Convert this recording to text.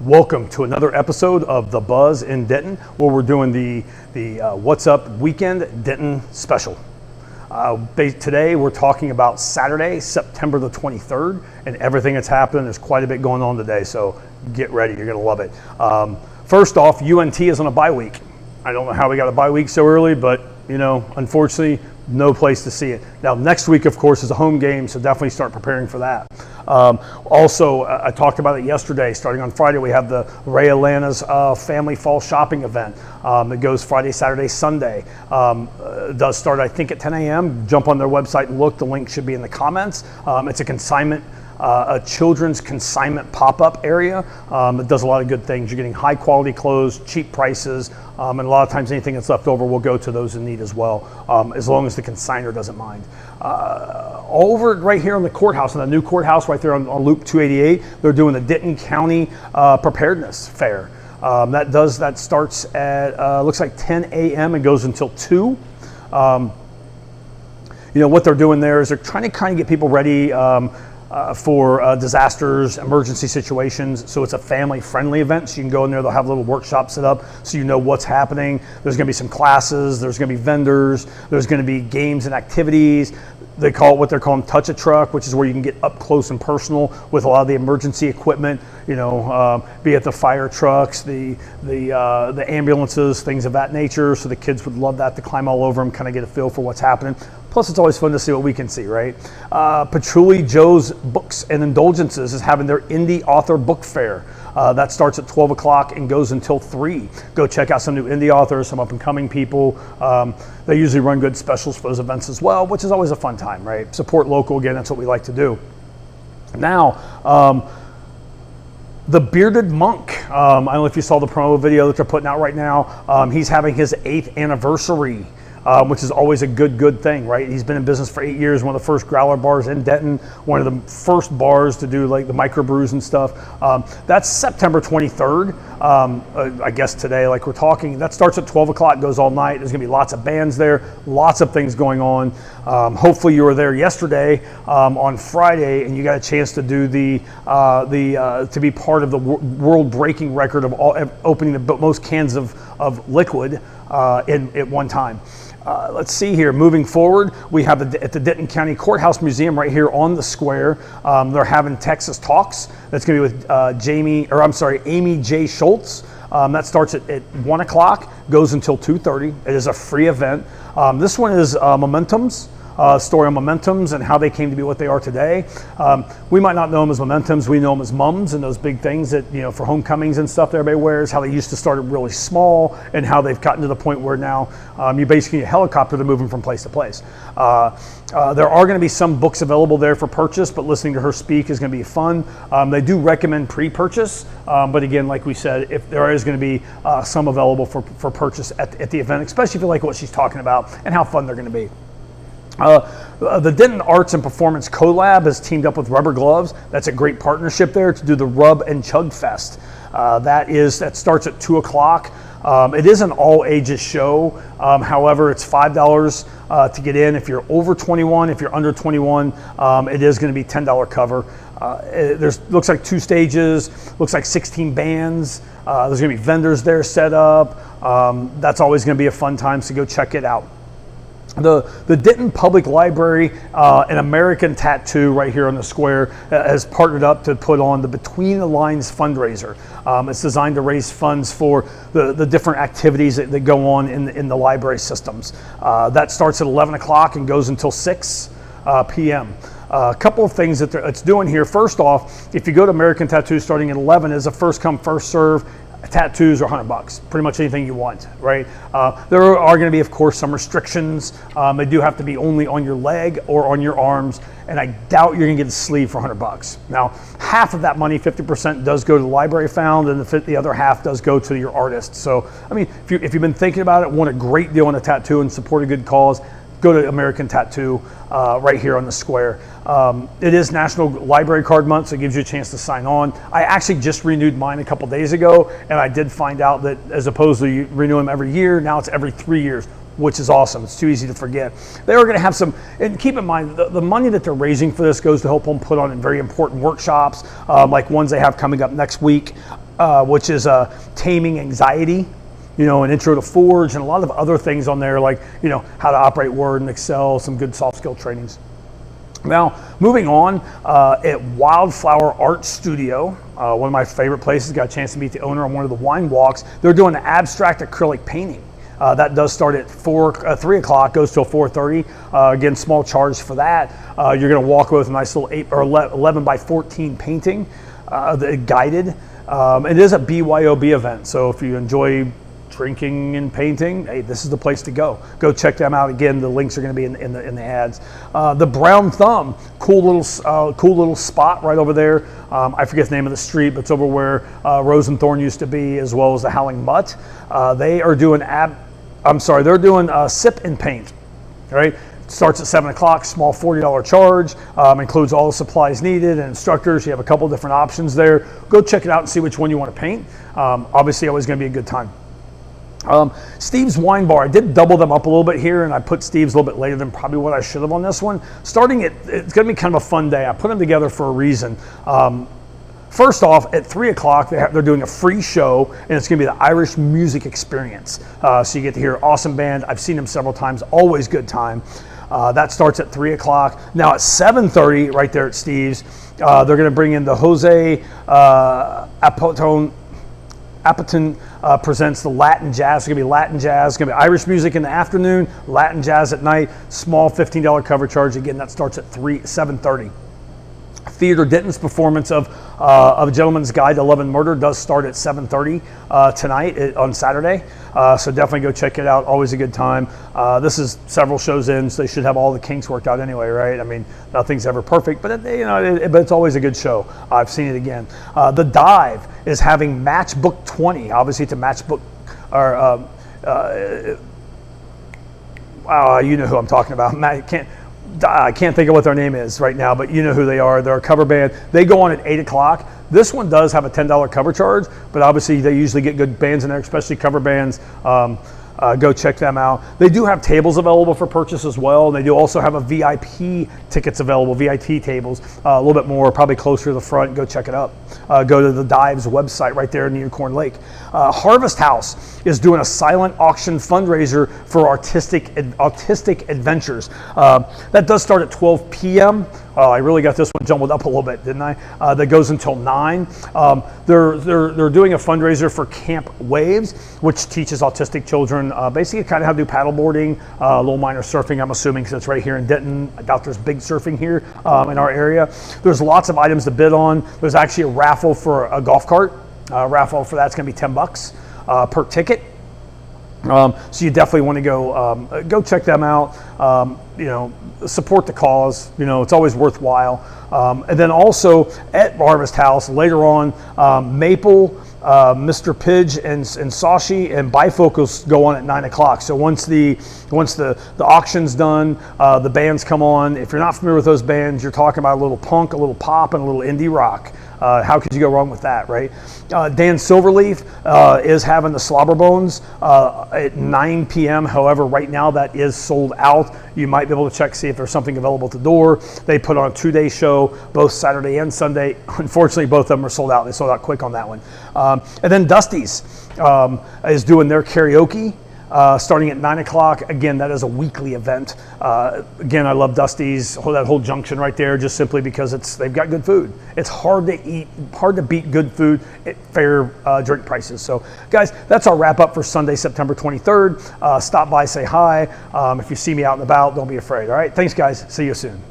Welcome to another episode of The Buzz in Denton, where we're doing the What's Up Weekend Denton special. Today we're talking about Saturday, September the 23rd, and everything that's happening. There's quite a bit going on today, so get ready. You're going to love it. First off, UNT is on a bye week. I don't know how we got a bye week so early, but unfortunately, no place to see it. Now, next week, of course, is a home game, so definitely start preparing for that. Also, I talked about it yesterday. Starting on Friday, we have the Ray Atlanta's Family Fall Shopping event. It goes Friday, Saturday, Sunday. It does start, I think, at 10 a.m. Jump on their website and look. The link should be in the comments. It's a consignment. A children's consignment pop-up area. It does a lot of good things. You're getting high quality clothes, cheap prices, and a lot of times anything that's left over will go to those in need as well, as long as the consignor doesn't mind. Over right here on the courthouse, on the new courthouse right there on Loop 288, they're doing the Denton County Preparedness Fair. That starts at looks like 10 a.m. and goes until 2. What they're doing there is they're trying to kind of get people ready for disasters, emergency situations. So it's a family-friendly event. So you can go in there, they'll have a little workshop set up so you know what's happening. There's gonna be some classes, there's gonna be vendors, there's gonna be games and activities. They call it what they're calling Touch a Truck, which is where you can get up close and personal with a lot of the emergency equipment, be it the fire trucks, the ambulances, things of that nature. So the kids would love that, to climb all over them, kind of get a feel for what's happening. Plus, it's always fun to see what we can see, right? Patchouli Joe's Books and Indulgences is having their indie author book fair. That starts at 12 o'clock and goes until 3. Go check out some new indie authors, some up-and-coming people. They usually run good specials for those events as well, which is always a fun time, right? Support local, again, that's what we like to do. Now, the Bearded Monk, I don't know if you saw the promo video that they're putting out right now. He's having his 8th anniversary. Which is always a good thing, right? He's been in business for 8 years, one of the first growler bars in Denton, one of the first bars to do like the microbrews and stuff. That's September 23rd. I guess today, like we're talking, that starts at 12 o'clock, goes all night. There's gonna be lots of bands there, lots of things going on. Hopefully you were there yesterday on Friday, and you got a chance to do to be part of the world breaking record of opening the most cans of liquid at one time. Let's see here. Moving forward, we have at the Denton County Courthouse Museum right here on the square. They're having Texas Talks. That's going to be with Amy J. Schultz. That starts at 1 o'clock, goes until 2:30. It is a free event. This one is Momentum's. Story on Momentums and how they came to be what they are today. We might not know them as Momentums, we know them as mums, and those big things that, for homecomings and stuff that everybody wears, how they used to start really small and how they've gotten to the point where now you basically need a helicopter to move them from place to place. There are going to be some books available there for purchase, but listening to her speak is going to be fun. They do recommend pre-purchase, but again, like we said, if there is going to be some available for purchase at the event, especially if you like what she's talking about and how fun they're going to be. The Denton Arts and Performance Collab has teamed up with Rubber Gloves. That's a great partnership there to do the Rub and Chug Fest. That starts at 2 o'clock. It is an all ages show. However, it's $5 to get in. If you're over 21, if you're under 21, it is going to be $10 cover. Looks like 2 stages, looks like 16 bands. There's going to be vendors there set up. That's always going to be a fun time, so go check it out. The Denton Public Library and American Tattoo right here on the square has partnered up to put on the Between the Lines fundraiser. It's designed to raise funds for the different activities that go on in the library systems. That starts at 11 o'clock and goes until 6 p.m. A couple of things that it's doing here. First off, if you go to American Tattoo starting at 11, is a first come, first serve. Tattoos are $100, pretty much anything you want, right? There are going to be, of course, some restrictions. They do have to be only on your leg or on your arms, and I doubt you're going to get a sleeve for $100. Now, half of that money, 50%, does go to the library found, and the other half does go to your artist. So, I mean, if you've been thinking about it, want a great deal on a tattoo and support a good cause, go to American Tattoo right here on the square. It is National Library Card Month, so it gives you a chance to sign on. I actually just renewed mine a couple days ago, and I did find out that as opposed to you renew them every year, now it's every 3 years, which is awesome. It's too easy to forget. They are going to have some, and keep in mind, the money that they're raising for this goes to help them put on very important workshops, like ones they have coming up next week. which is taming anxiety. You know, an intro to Forge and a lot of other things on there, like, you know, how to operate Word and Excel, some good soft skill trainings. Now, moving on, at Wildflower Art Studio, one of my favorite places, got a chance to meet the owner on one of the wine walks. They're doing an abstract acrylic painting. That does start at 3 o'clock, goes till 4:30. Again, small charge for that. You're going to walk away with a nice little 11 by 14 painting, guided. It is a BYOB event, so if you enjoy drinking and painting, hey, this is the place to go. Go check them out. Again, the links are going to be in the ads. The Brown Thumb, cool little spot right over there. I forget the name of the street, but it's over where Rose and Thorn used to be, as well as the Howling Mutt. They are doing they're doing sip and paint. All right. Starts at 7 o'clock, small $40 charge, includes all the supplies needed and instructors. You have a couple different options there. Go check it out and see which one you want to paint. Obviously, always going to be a good time. Steve's Wine Bar, I did double them up a little bit here, and I put Steve's a little bit later than probably what I should have on this one. It's going to be kind of a fun day. I put them together for a reason. First off, at 3 o'clock, they're doing a free show, and it's going to be the Irish Music Experience. So you get to hear awesome band. I've seen them several times, always good time. That starts at 3 o'clock. Now at 7:30, right there at Steve's, they're going to bring in the Jose Appeton presents the Latin Jazz. It's going to be Latin Jazz. It's going to be Irish music in the afternoon, Latin Jazz at night, small $15 cover charge. Again, that starts at 7:30. Theater Denton's performance of A Gentleman's Guide to Love and Murder does start at 7:30 tonight on Saturday. So definitely go check it out. Always a good time. This is several shows in, so they should have all the kinks worked out anyway, right? I mean, nothing's ever perfect, but but it's always a good show. I've seen it again. The Dive is having Matchbook 20. Obviously, it's a matchbook, or you know who I'm talking about. I can't think of what their name is right now, but you know who they are. They're a cover band. They go on at 8 o'clock. This one does have a $10 cover charge, but obviously they usually get good bands in there, especially cover bands. Go check them out. They do have tables available for purchase as well, and they do also have a VIP tickets available, VIP tables, a little bit more, probably closer to the front. Go check it out. Go to the Dives website right there near Corn Lake. Harvest House is doing a silent auction fundraiser for autistic adventures. That does start at 12 p.m. I really got this one jumbled up a little bit, didn't I? That goes until 9. They're doing a fundraiser for Camp Waves, which teaches autistic children basically kind of how to do paddle boarding, a little minor surfing, I'm assuming, because it's right here in Denton. I doubt there's big surfing here in our area. There's lots of items to bid on. There's actually a raffle for a golf cart. Raffle for that's going to be $10 per ticket. So you definitely want to go check them out. Support the cause. It's always worthwhile. And then also at Harvest House later on, Maple, Mr. Pidge, and Sashi and Bifocals go on at 9 o'clock. So once the auction's done, the bands come on. If you're not familiar with those bands, you're talking about a little punk, a little pop, and a little indie rock. How could you go wrong with that, right? Dan Silverleaf is having the Slobber Bones at 9 p.m. However, right now that is sold out. You might be able to check, see if there's something available at the door. They put on a 2-day show, both Saturday and Sunday. Unfortunately, both of them are sold out. They sold out quick on that one. And then Dusty's is doing their karaoke. Starting at 9 o'clock. Again, that is a weekly event. Again, I love Dusty's, that whole junction right there, just simply because they've got good food. It's hard to beat good food at fair drink prices. So, guys, that's our wrap up for Sunday, September 23rd. Stop by, say hi. If you see me out and about, don't be afraid. All right, thanks, guys. See you soon.